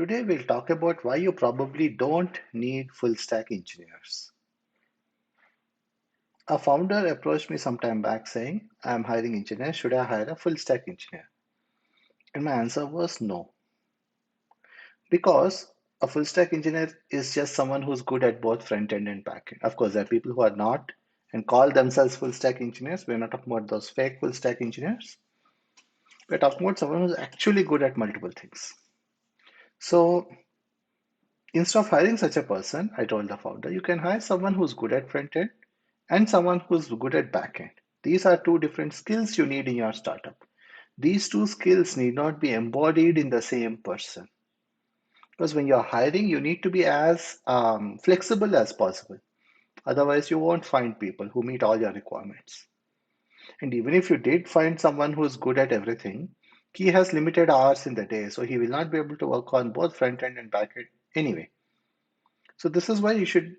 Today we'll talk about why you probably don't need full stack engineers. A founder approached me some time back saying, I'm hiring engineers, should I hire a full stack engineer? And my answer was no. Because a full stack engineer is just someone who's good at both front end and back end. Of course, there are people who are not and call themselves full stack engineers. We're not talking about those fake full stack engineers. We're talking about someone who's actually good at multiple things. So instead of hiring such a person, I told the founder, you can hire someone who's good at front end and someone who's good at back end. These are two different skills you need in your startup. These two skills need not be embodied in the same person. Because when you're hiring, you need to be as flexible as possible. Otherwise, you won't find people who meet all your requirements. And even if you did find someone who's good at everything, he has limited hours in the day, so he will not be able to work on both front end and back end anyway. So this is why you should,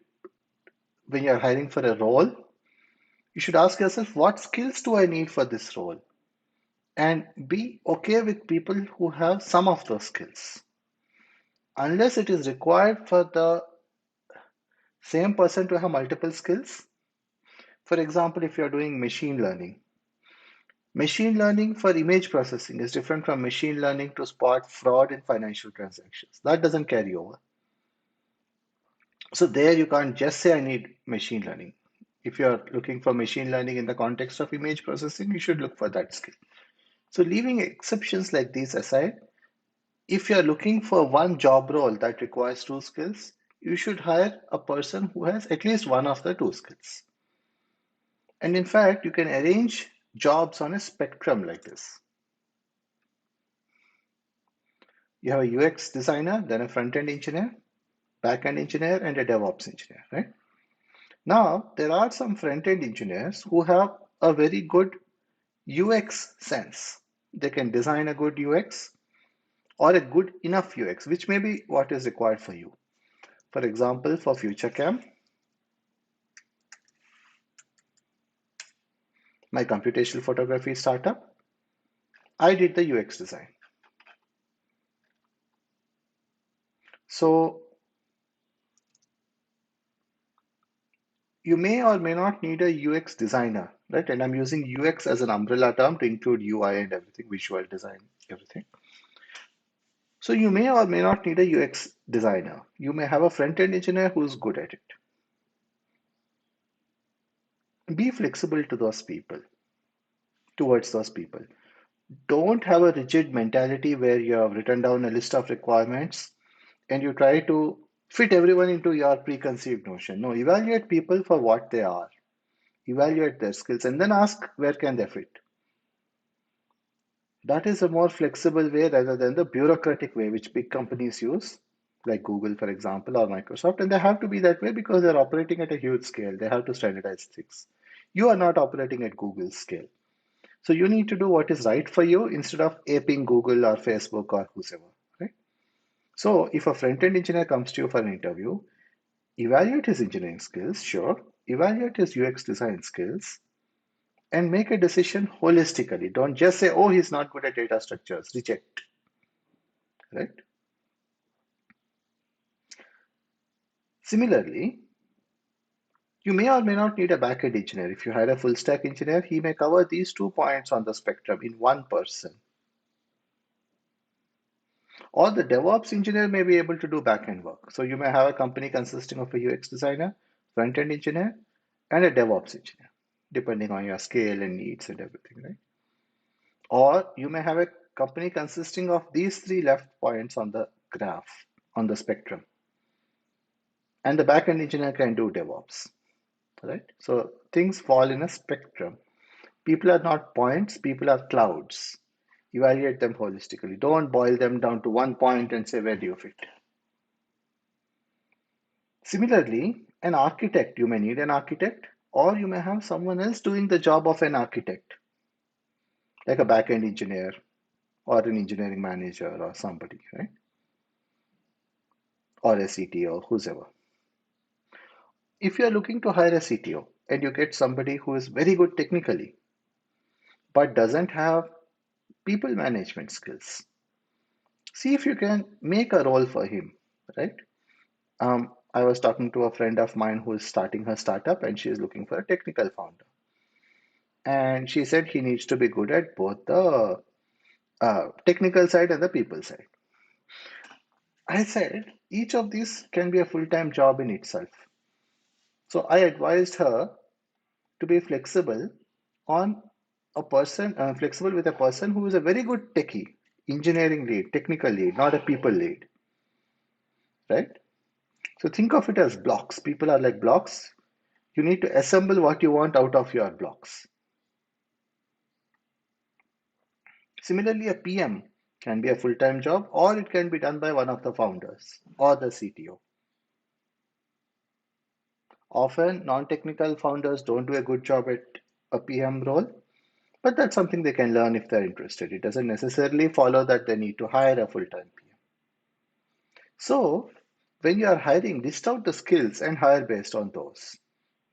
when you're hiring for a role, you should ask yourself, what skills do I need for this role? And be okay with people who have some of those skills. Unless it is required for the same person to have multiple skills. For example, if you're doing machine learning for image processing is different from machine learning to spot fraud in financial transactions. That doesn't carry over. So there you can't just say I need machine learning. If you're looking for machine learning in the context of image processing, you should look for that skill. So leaving exceptions like these aside, if you're looking for one job role that requires two skills, you should hire a person who has at least one of the two skills. And in fact, you can arrange jobs on a spectrum like this. You have a UX designer, then a front-end engineer, back-end engineer, and a DevOps engineer, right? Now, there are some front-end engineers who have a very good UX sense. They can design a good UX or a good enough UX, which may be what is required for you. For example, for FutureCam, my computational photography startup, I did the UX design. So you may or may not need a UX designer, right? And I'm using UX as an umbrella term to include UI and everything, visual design, everything. So you may or may not need a UX designer. You may have a front-end engineer who's good at it. Be flexible to those people, towards those people. Don't have a rigid mentality where you have written down a list of requirements and you try to fit everyone into your preconceived notion. No, evaluate people for what they are, evaluate their skills, and then ask where can they fit. That is a more flexible way rather than the bureaucratic way which big companies use, like Google, for example, or Microsoft. And they have to be that way because they're operating at a huge scale. They have to standardize things. You are not operating at Google's scale. So you need to do what is right for you instead of aping Google or Facebook or whoever, right? So if a front-end engineer comes to you for an interview, evaluate his engineering skills, sure. Evaluate his UX design skills and make a decision holistically. Don't just say, oh, he's not good at data structures, reject, right? Similarly, you may or may not need a backend engineer. If you hire a full stack engineer, he may cover these 2 points on the spectrum in one person. Or the DevOps engineer may be able to do backend work. So you may have a company consisting of a UX designer, front end engineer, and a DevOps engineer, depending on your scale and needs and everything, right? Or you may have a company consisting of these three left points on the graph, on the spectrum. And the backend engineer can do DevOps, right? So things fall in a spectrum. People are not points, people are clouds. Evaluate them holistically. Don't boil them down to one point and say, where do you fit? Similarly, an architect, you may need an architect, or you may have someone else doing the job of an architect, like a back-end engineer or an engineering manager or somebody, right? Or a CTO, whoever. If you're looking to hire a CTO and you get somebody who is very good technically, but doesn't have people management skills, See if you can make a role for him, right? I was talking to a friend of mine who is starting her startup and she is looking for a technical founder. And she said he needs to be good at both the technical side and the people side. I said each of these can be a full-time job in itself. So I advised her to be flexible on a person, flexible with a person who is a very good techie, engineering lead, technical lead, not a people lead, right? So think of it as blocks. People are like blocks. You need to assemble what you want out of your blocks. Similarly, a PM can be a full-time job or it can be done by one of the founders or the CTO. Often, non-technical founders don't do a good job at a PM role, but that's something they can learn if they're interested. It doesn't necessarily follow that they need to hire a full-time PM. So, when you are hiring, list out the skills and hire based on those.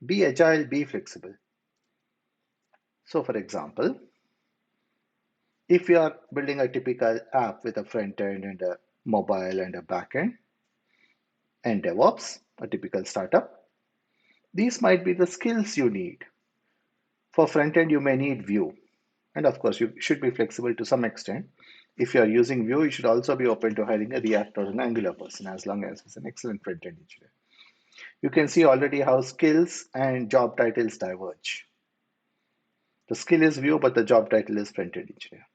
Be agile, be flexible. So, for example, if you are building a typical app with a front end and a mobile and a back end and DevOps, a typical startup, these might be the skills you need. For front end, you may need Vue. And of course, you should be flexible to some extent. If you are using Vue, you should also be open to hiring a React or an Angular person as long as it's an excellent front end engineer. You can see already how skills and job titles diverge. The skill is Vue, but the job title is front end engineer.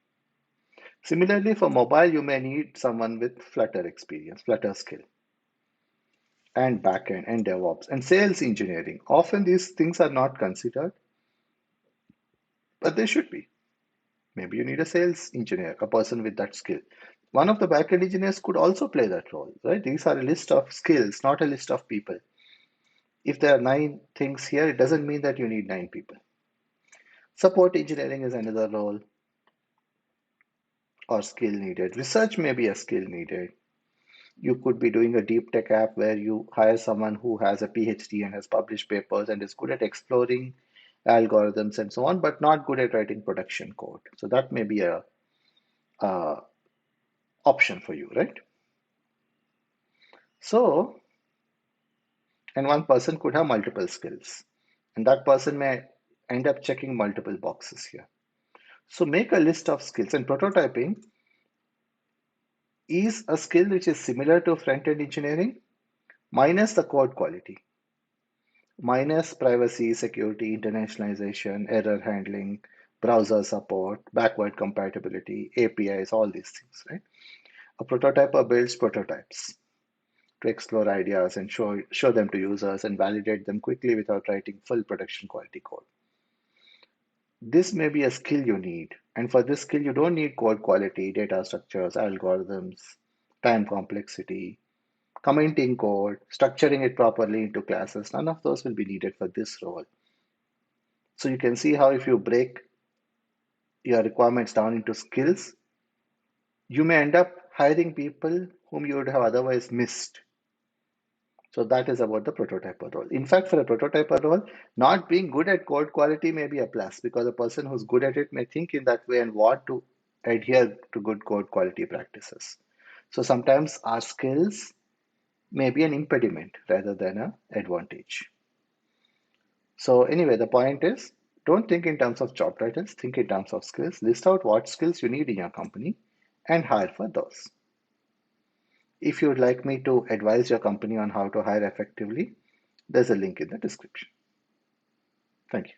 Similarly, for mobile, you may need someone with Flutter experience, Flutter skill, and backend and DevOps and sales engineering. Often these things are not considered, but they should be. Maybe you need a sales engineer, a person with that skill. One of the backend engineers could also play that role, right? These are a list of skills, not a list of people. If there are 9 things here, it doesn't mean that you need 9 people. Support engineering is another role or skill needed. Research may be a skill needed. You could be doing a deep tech app where you hire someone who has a PhD and has published papers and is good at exploring algorithms and so on, but not good at writing production code. So that may be a option for you, right? So, and one person could have multiple skills, and that person may end up checking multiple boxes here. So make a list of skills, and prototyping is a skill which is similar to front-end engineering, minus the code quality, minus privacy, security, internationalization, error handling, browser support, backward compatibility, APIs, all these things, right? A prototyper builds prototypes to explore ideas and show them to users and validate them quickly without writing full production quality code. This may be a skill you need. And for this skill, you don't need code quality, data structures, algorithms, time complexity, commenting code, structuring it properly into classes. None of those will be needed for this role. So you can see how if you break your requirements down into skills, you may end up hiring people whom you would have otherwise missed. So that is about the prototyper role. In fact, for a prototyper role, not being good at code quality may be a plus because the person who's good at it may think in that way and want to adhere to good code quality practices. So sometimes our skills may be an impediment rather than an advantage. So anyway, the point is, don't think in terms of job titles, think in terms of skills. List out what skills you need in your company and hire for those. If you would like me to advise your company on how to hire effectively, there's a link in the description. Thank you.